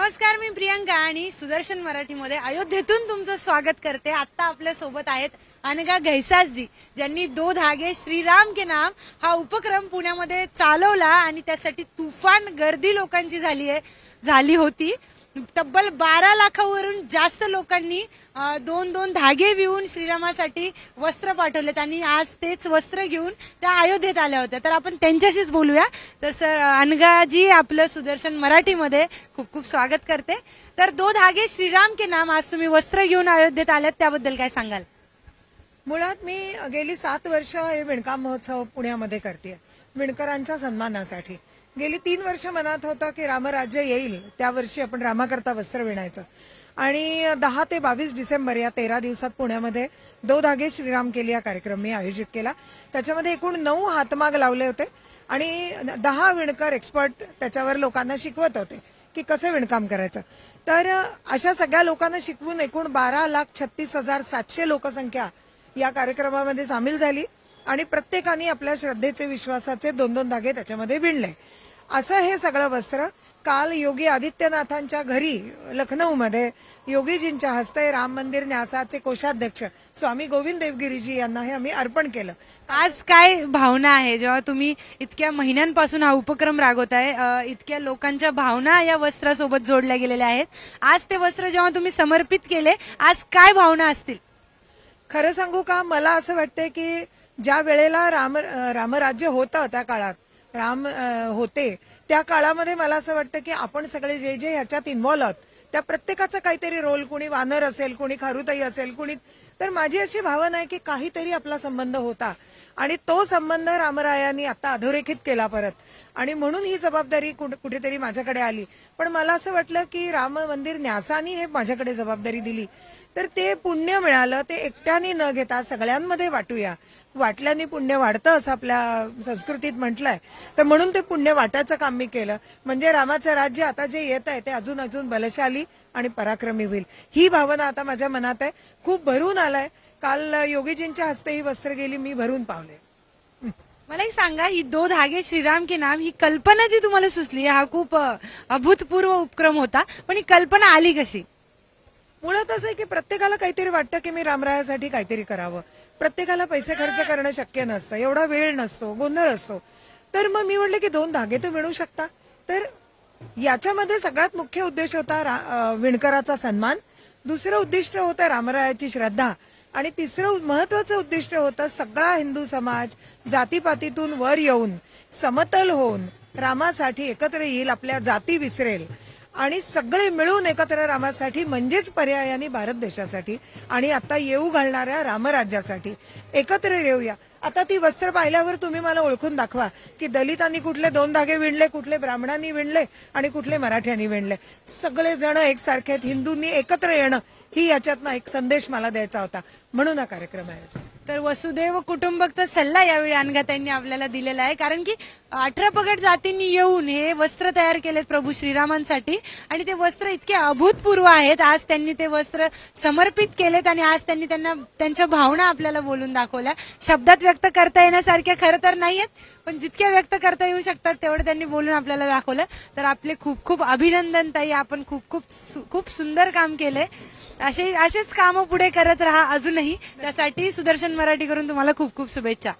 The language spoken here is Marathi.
नमस्कार, मी प्रियंका आणि सुदर्शन मराठीमध्ये अयोध्येतून तुमचं स्वागत करते। आता आपल्या सोबत आहेत अनघा घैसासजी, ज्यांनी दो धागे श्रीराम के नाम हा उपक्रम पुण्यामध्ये चालवला आणि त्यासाठी तुफान गर्दी लोकांची झाली होती। तब्बल 12 लाखावरून जास्त लोकांनी दोन धागे विवून श्रीरामासाठी वस्त्र पाठवलेत आणि आज तेच वस्त्र घेऊन त्या अयोध्येत आल्या होत्या। तर आपण त्यांच्याशीच बोलूया। तर सर, अनघाजी आपलं सुदर्शन मराठीमध्ये खूप खूप स्वागत करते। तर दो धागे श्रीराम के नाम आज तुम्ही वस्त्र घेऊन अयोध्येत आल्यात, त्याबद्दल काय सांगाल? मुळात मी गेली 7 वर्ष हे विणकाम महोत्सव पुण्यामध्ये करते, विणकरांच्या सन्मानासाठी। गेली 3 वर्ष मनात होतं की रामराज्य येईल त्या वर्षी आपण रामाकरता वस्त्र विणायचं आणि 10 ते 22 डिसेंबर या 13 दिवसात पुण्यामध्ये दो धागे श्रीराम केली हा कार्यक्रम मी आयोजित केला। त्याच्यामध्ये एकूण 9 हातमाग लावले होते आणि 10 विणकर एक्सपर्ट त्याच्यावर लोकांना शिकवत होते की कसे विणकाम करायचं। तर अशा सगळ्या लोकांना शिकवून एकूण 12,36,700 लोकसंख्या या कार्यक्रमामध्ये सामील झाली आणि प्रत्येकाने आपल्या श्रद्धेचे, विश्वासाचे 2-2 धागे त्याच्यामध्ये विणले। असं हे सगळं वस्त्र काल योगी आदित्यनाथांच्या घरी लखनौमध्ये योगीजींच्या हस्ते राम मंदिर न्यासाचे कोषाध्यक्ष स्वामी गोविंद देवगिरीजी यांना हे आम्ही अर्पण केलं। आज काय भावना आहे जेव्हा तुम्ही इतक्या महिन्यांपासून हा उपक्रम राबवताय? इतक्या लोकांच्या भावना या वस्त्रासोबत जोडल्या गेलेल्या आहेत। आज ते वस्त्र जेव्हा तुम्ही समर्पित केले, आज काय भावना असतील? खरं सांगू का, मला असं वाटतंय की ज्या वेळेला रामराज्य होतं, त्या काळात राम होते त्या काळामध्ये मला असं वाटतं की आपण सगळे जे ह्याच्यात इन्व्हॉल्व आहोत त्या प्रत्येकाचा काहीतरी रोल, कुणी वानर असेल, कुणी खारुताई असेल, कुणी, तर माझी अशी भावना आहे की काहीतरी आपला संबंध होता आणि तो संबंध रामरायांनी आता अधोरेखित केला परत, आणि म्हणून ही जबाबदारी कुठेतरी माझ्याकडे आली। पण मला असं वाटलं की राम मंदिर न्यासानी हे माझ्याकडे जबाबदारी दिली, तर ते पुण्य मिळालं, ते एकट्याने न घेता सगळ्यांमध्ये वाटूया। वाटल्याने पुण्य वाढतं असं आपल्या संस्कृतीत म्हटलंय, तर म्हणून ते पुण्य वाटायचं काम मी केलं। म्हणजे रामाचं राज्य आता जे येत आहे ते अजून अजून बलशाली आणि पराक्रमी होईल, ही भावना आता माझ्या मनात आहे। खूप भरून आलाय। काल योगीजींच्या हस्ते ही वस्त्र गेली, मी भरून पावले। मला एक सांगा, ही दो धागे श्रीराम के नाम ही कल्पना जी तुम्हाला सुचली, हा खूप अभूतपूर्व उपक्रम होता, पण ही कल्पना आली कशी? मुळात असं आहे की प्रत्येकाला काहीतरी वाटतं की मी रामरायासाठी काहीतरी करावं। प्रत्येकाला पैसे खर्च करणं शक्य नसतं, एवढा वेळ नसतो, गोंधळ असतो। तर मग मी म्हटलं की 2 धागे तर विणू शकता। तर याच्यामध्ये सगळ्यात मुख्य उद्देश होता विणकराचा सन्मान, दुसरं उद्दिष्ट होतं रामरायाची श्रद्धा, आणि तिसरं महत्वाचं उद्दिष्ट होतं सगळा हिंदू समाज जातीपातीतून वर येऊन समतल होऊन रामासाठी एकत्र येईल, आपल्या जाती विसरेल आणि सगळे मिळून एकत्र रामासाठी, म्हणजेच पर्यायाने भारत देशासाठी आणि आता येऊ घालणाऱ्या रामराज्यासाठी एकत्र येऊया। आता ती वस्त्र पाहिल्यावर तुम्ही मला ओळखून दाखवा की दलितांनी कुठले 2 धागे विणले, कुठले ब्राह्मणांनी विणले आणि कुठले मराठ्यांनी विणले। सगळे जण एकसारखे आहेत। हिंदूंनी एकत्र येणं ही याच्यातनं एक संदेश मला द्यायचा होता, म्हणून हा कार्यक्रम आहे। तर वसुदैव कुटुंबकचा सल्ला यावेळी अनघाताईंनी आपल्याला दिलेला आहे, कारण की 18 पगड जातींनी येऊन हे वस्त्र तयार केलेत प्रभू श्रीरामांसाठी आणि ते वस्त्र इतके अभूतपूर्व आहेत। आज त्यांनी ते वस्त्र समर्पित केलेत आणि आज त्यांनी त्यांच्या भावना आपल्याला बोलून दाखवल्या। शब्दात व्यक्त करता येण्यासारख्या खरं तर नाहीयेत, पण जितक्या व्यक्त करता येऊ शकतात तेवढं त्यांनी बोलून आपल्याला दाखवलं। तर आपले खूप खूप अभिनंदन ताई, आपण खूप सुंदर काम केलंय। असेच कामं पुढे करत राहा अजूनही, त्यासाठी सुदर्शन मराठी करून तुम्हाला खूप खूप शुभेच्छा।